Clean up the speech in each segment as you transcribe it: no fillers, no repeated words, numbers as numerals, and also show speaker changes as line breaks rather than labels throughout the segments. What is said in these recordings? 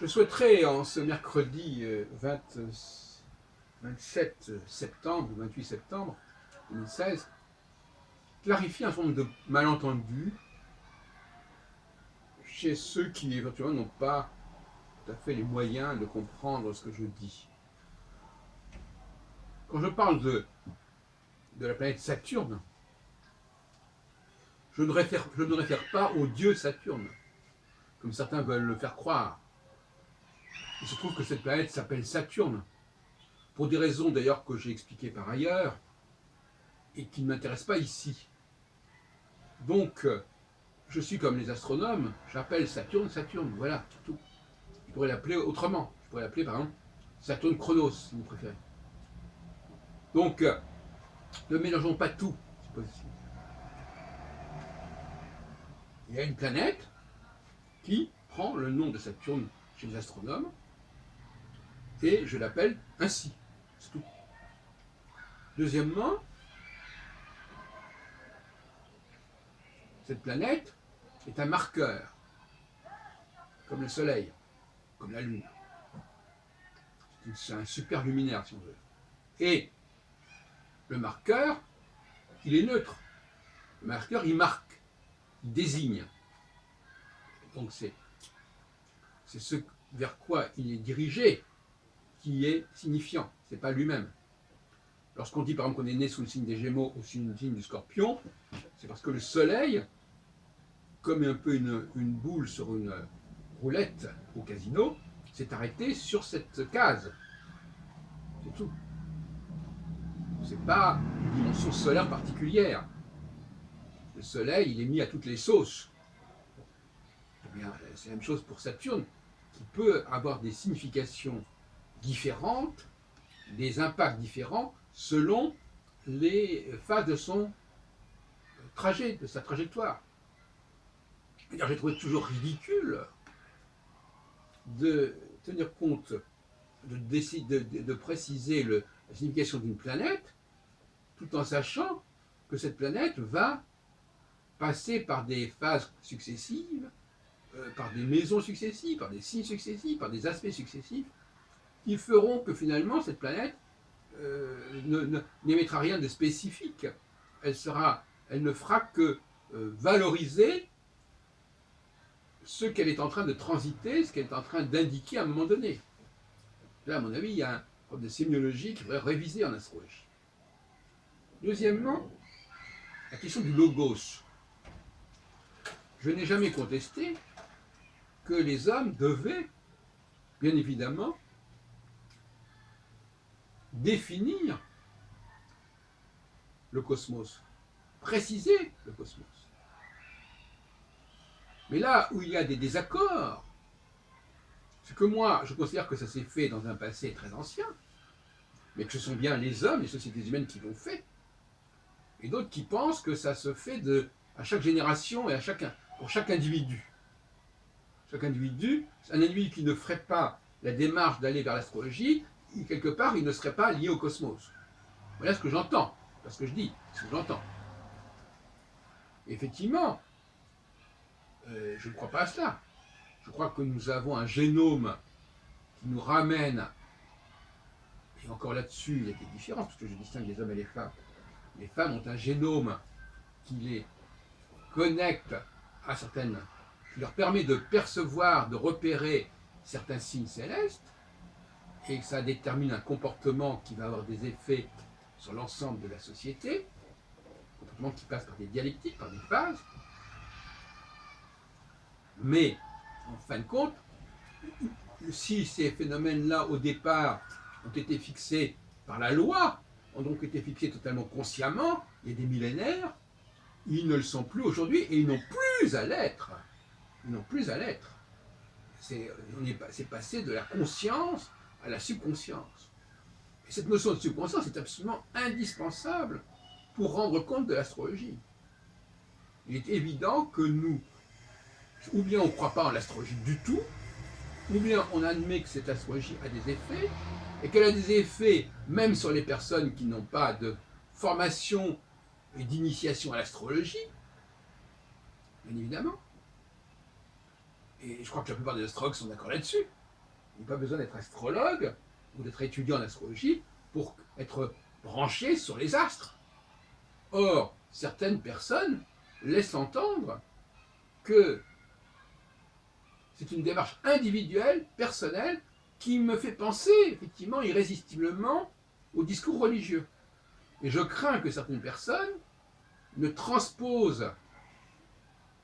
souhaiterais, en ce mercredi 27 septembre, 28 septembre 2016, clarifier un certain nombre de malentendus chez ceux qui éventuellement n'ont pas tout à fait les moyens de comprendre ce que je dis. Quand je parle de la planète Saturne, je ne réfère pas au dieu Saturne, comme certains veulent le faire croire. Il se trouve que cette planète s'appelle Saturne, pour des raisons d'ailleurs que j'ai expliquées par ailleurs, et qui ne m'intéressent pas ici. Donc, je suis comme les astronomes, j'appelle Saturne Saturne, voilà, c'est tout. Je pourrais l'appeler autrement, je pourrais l'appeler par exemple Saturne Chronos, si vous préférez. Donc, ne mélangeons pas tout, si possible. Il y a une planète qui prend le nom de Saturne chez les astronomes, et je l'appelle ainsi, c'est tout. Deuxièmement, cette planète est un marqueur, comme le Soleil, comme la Lune. C'est un super luminaire, si on veut. Et le marqueur, il est neutre. Le marqueur, il marque, il désigne. Donc c'est ce vers quoi il est dirigé qui est signifiant, ce n'est pas lui-même. Lorsqu'on dit par exemple qu'on est né sous le signe des Gémeaux ou sous le signe du Scorpion, c'est parce que le Soleil, comme un peu une boule sur une roulette au casino, s'est arrêté sur cette case. C'est tout. C'est pas une dimension solaire particulière. Le Soleil, il est mis à toutes les sauces. Eh bien, c'est la même chose pour Saturne, qui peut avoir des significations différentes, des impacts différents, selon les phases de son trajet, de sa trajectoire. J'ai trouvé toujours ridicule de tenir compte, de préciser la signification d'une planète, tout en sachant que cette planète va passer par des phases successives, par des maisons successives, par des signes successifs, par des aspects successifs, qui feront que finalement cette planète n'émettra rien de spécifique. Elle ne fera que valoriser ce qu'elle est en train de transiter, ce qu'elle est en train d'indiquer à un moment donné. Là, à mon avis, il y a un problème de sémiologie qui devrait réviser en astrologie. Deuxièmement, la question du logos. Je n'ai jamais contesté que les hommes devaient, bien évidemment, définir le cosmos, préciser le cosmos. Mais là où il y a des désaccords, c'est que moi, je considère que ça s'est fait dans un passé très ancien, mais que ce sont bien les hommes, les sociétés humaines qui l'ont fait, et d'autres qui pensent que ça se fait à chaque génération et pour chaque individu. Chaque individu, un individu qui ne ferait pas la démarche d'aller vers l'astrologie, quelque part, il ne serait pas lié au cosmos. Voilà ce que j'entends, pas ce que je dis, ce que j'entends. Effectivement, je ne crois pas à cela. Je crois que nous avons un génome qui nous ramène, et encore là-dessus, il y a des différences, parce que je distingue les hommes et les femmes. Les femmes ont un génome qui les connecte à certaines, qui leur permet de percevoir, de repérer certains signes célestes, et que ça détermine un comportement qui va avoir des effets sur l'ensemble de la société, un comportement qui passe par des dialectiques, par des phases. Mais, en fin de compte, si ces phénomènes-là, au départ, ont été fixés par la loi, ont donc été fixés totalement consciemment, il y a des millénaires, ils ne le sont plus aujourd'hui et ils n'ont plus à l'être. Ils n'ont plus à l'être. C'est passé de la conscience à la subconscience. Et cette notion de subconscience est absolument indispensable pour rendre compte de l'astrologie. Il est évident que nous, ou bien on ne croit pas en l'astrologie du tout, ou bien on admet que cette astrologie a des effets, et qu'elle a des effets même sur les personnes qui n'ont pas de formation et d'initiation à l'astrologie, bien évidemment. Et je crois que la plupart des astrologues sont d'accord là-dessus. Il n'y a pas besoin d'être astrologue ou d'être étudiant en astrologie pour être branché sur les astres. Or, certaines personnes laissent entendre que c'est une démarche individuelle, personnelle, qui me fait penser, effectivement, irrésistiblement au discours religieux. Et je crains que certaines personnes ne transposent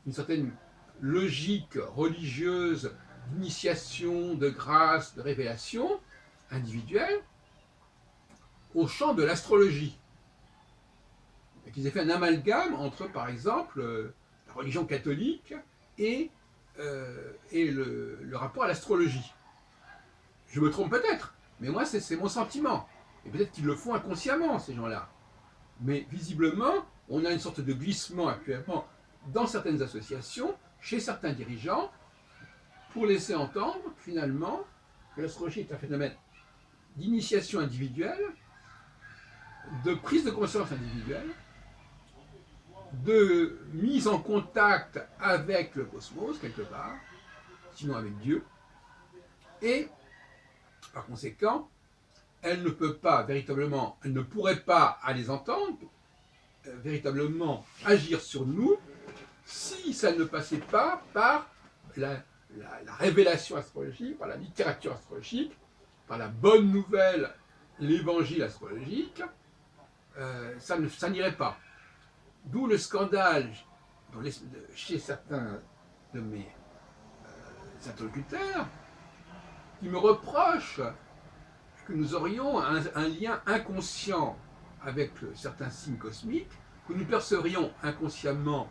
une certaine logique religieuse d'initiation, de grâce, de révélation individuelle au champ de l'astrologie. Et qu'ils aient fait un amalgame entre, par exemple, la religion catholique et le rapport à l'astrologie. Je me trompe peut-être, mais moi c'est mon sentiment. Et peut-être qu'ils le font inconsciemment, ces gens-là. Mais visiblement, on a une sorte de glissement actuellement dans certaines associations, chez certains dirigeants, pour laisser entendre, finalement, que l'astrologie est un phénomène d'initiation individuelle, de prise de conscience individuelle, de mise en contact avec le cosmos, quelque part, sinon avec Dieu, et, par conséquent, elle ne peut pas véritablement, elle ne pourrait pas, à les entendre, véritablement agir sur nous si ça ne passait pas par la révélation astrologique, par la littérature astrologique, par la bonne nouvelle, l'évangile astrologique, ça n'irait pas. D'où le scandale chez certains de mes interlocuteurs qui me reprochent que nous aurions un lien inconscient avec certains signes cosmiques, que nous percevrions inconsciemment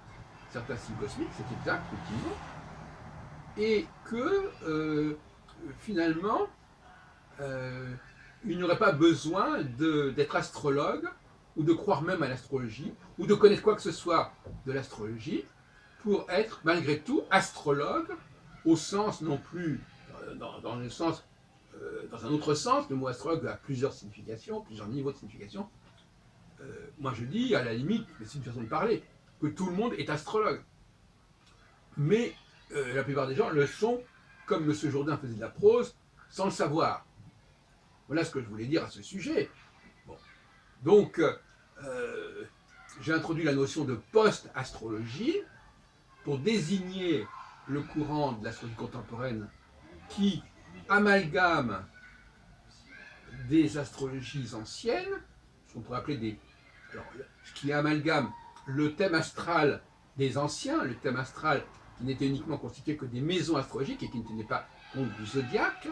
certains signes cosmiques, c'est exact, effectivement, et que finalement, il n'y aurait pas besoin d'être astrologue, ou de croire même à l'astrologie, ou de connaître quoi que ce soit de l'astrologie, pour être malgré tout astrologue, au sens non plus, dans le sens, dans un autre sens, le mot astrologue a plusieurs significations, plusieurs niveaux de signification. Moi je dis, à la limite, c'est une façon de parler, que tout le monde est astrologue. Mais la plupart des gens le sont, comme M. Jourdain faisait de la prose, sans le savoir. Voilà ce que je voulais dire à ce sujet. Bon. Donc, j'ai introduit la notion de post-astrologie pour désigner le courant de l'astrologie contemporaine qui amalgame des astrologies anciennes, ce qu'on pourrait appeler des... Alors, ce qui amalgame le thème astral des anciens, le thème astral qui n'était uniquement constitué que des maisons astrologiques et qui ne tenait pas compte du zodiaque,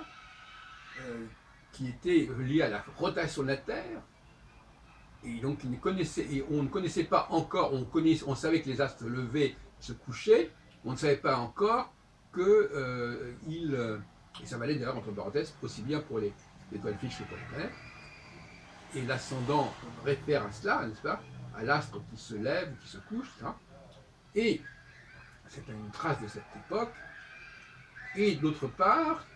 qui était lié à la rotation de la Terre, et donc on ne connaissait pas encore, on savait que les astres se levaient, se couchaient, on ne savait pas encore que et ça valait d'ailleurs entre parenthèses aussi bien pour les étoiles fixes que pour les planètes, et l'ascendant réfère à cela, n'est-ce pas, à l'astre qui se lève, qui se couche, etc. Et c'est une trace de cette époque. Et d'autre part,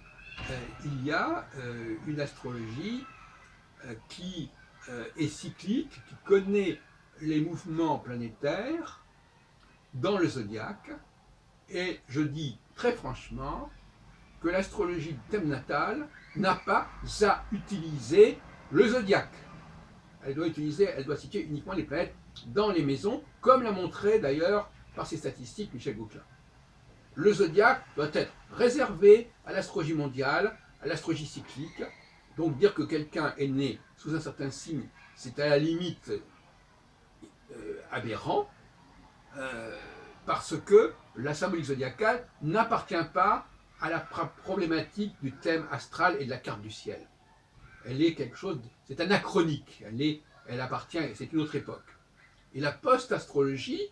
il y a une astrologie qui est cyclique, qui connaît les mouvements planétaires dans le zodiaque. Et je dis très franchement que l'astrologie du thème natal n'a pas à utiliser le zodiaque. Elle doit situer uniquement les planètes dans les maisons, comme l'a montré d'ailleurs par ses statistiques Michel Gauquelin. Le zodiaque doit être réservé à l'astrologie mondiale, à l'astrologie cyclique. Donc dire que quelqu'un est né sous un certain signe, c'est à la limite aberrant, parce que la symbolique zodiacale n'appartient pas à la problématique du thème astral et de la carte du ciel. Elle est quelque chose, c'est anachronique, elle appartient, c'est une autre époque. Et la post-astrologie,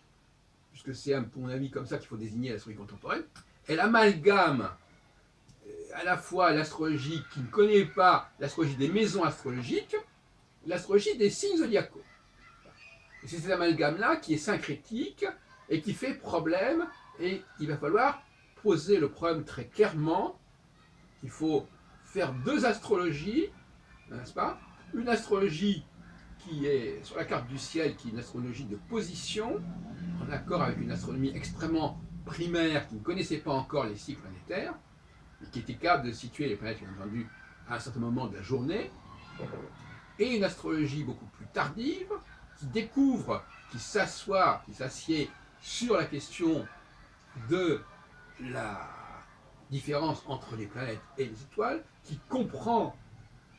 puisque c'est à mon avis comme ça qu'il faut désigner l'astrologie contemporaine, elle amalgame à la fois l'astrologie qui ne connaît pas l'astrologie des maisons astrologiques, l'astrologie des signes zodiacaux. Et c'est cet amalgame-là qui est syncrétique et qui fait problème, et il va falloir poser le problème très clairement. Il faut faire deux astrologies, n'est-ce pas? Une astrologie qui est sur la carte du ciel, qui est une astrologie de position, en accord avec une astronomie extrêmement primaire qui ne connaissait pas encore les cycles planétaires, et qui était capable de situer les planètes, bien entendu, à un certain moment de la journée, et une astrologie beaucoup plus tardive, qui découvre, qui s'assied sur la question de la différence entre les planètes et les étoiles, qui comprend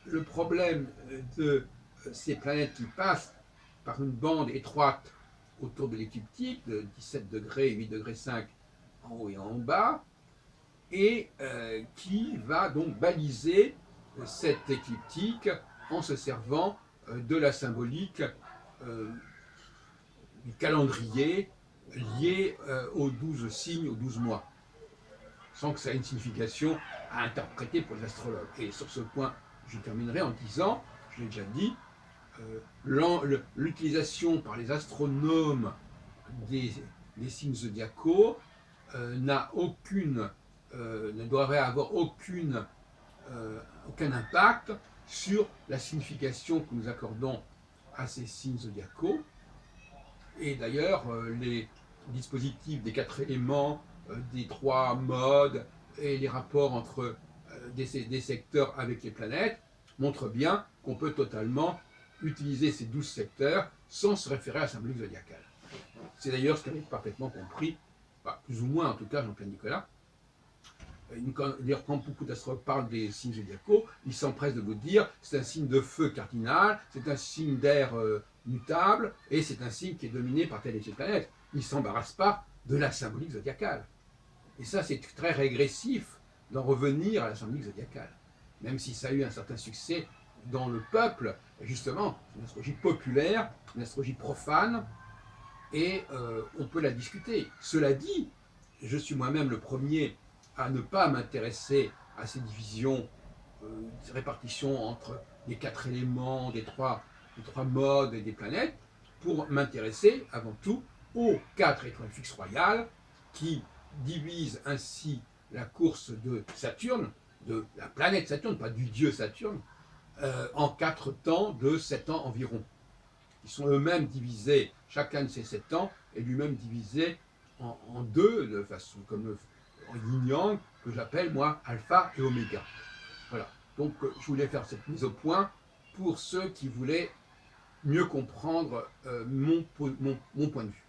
le problème de ces planètes qui passent par une bande étroite autour de l'écliptique de 17 degrés, 8 degrés 5 en haut et en bas, et qui va donc baliser cette écliptique en se servant de la symbolique du calendrier lié aux 12 signes, aux 12 mois, sans que ça ait une signification à interpréter pour les astrologues. Et sur ce point, je terminerai en disant, je l'ai déjà dit, l'utilisation par les astronomes des signes zodiacaux ne devrait avoir aucun impact sur la signification que nous accordons à ces signes zodiacaux. Et d'ailleurs, les dispositifs des 4 éléments, des 3 modes et les rapports entre des secteurs avec les planètes montrent bien qu'on peut totalement utiliser ces 12 secteurs sans se référer à la symbolique zodiacale. C'est d'ailleurs ce qu'avait parfaitement compris, plus ou moins en tout cas, Jean-Pierre Nicolas. D'ailleurs, quand beaucoup d'astrologues parlent des signes zodiacaux, ils s'empressent de vous dire c'est un signe de feu cardinal, c'est un signe d'air mutable, et c'est un signe qui est dominé par telle et telle planète. Ils ne s'embarrassent pas de la symbolique zodiacale. Et ça, c'est très régressif d'en revenir à la symbolique zodiacale. Même si ça a eu un certain succès dans le peuple, justement, c'est une astrologie populaire, une astrologie profane, et on peut la discuter. Cela dit, je suis moi-même le premier à ne pas m'intéresser à ces divisions, ces répartitions entre les 4 éléments, les trois modes et des planètes, pour m'intéresser avant tout aux 4 étoiles fixes royales qui divisent ainsi la course de Saturne, de la planète Saturne, pas du dieu Saturne, en 4 temps de 7 ans environ. Ils sont eux-mêmes divisés, chacun de ces 7 ans est lui-même divisé en 2, de façon comme en yin-yang, que j'appelle moi alpha et oméga. Voilà. Donc je voulais faire cette mise au point pour ceux qui voulaient mieux comprendre mon point de vue.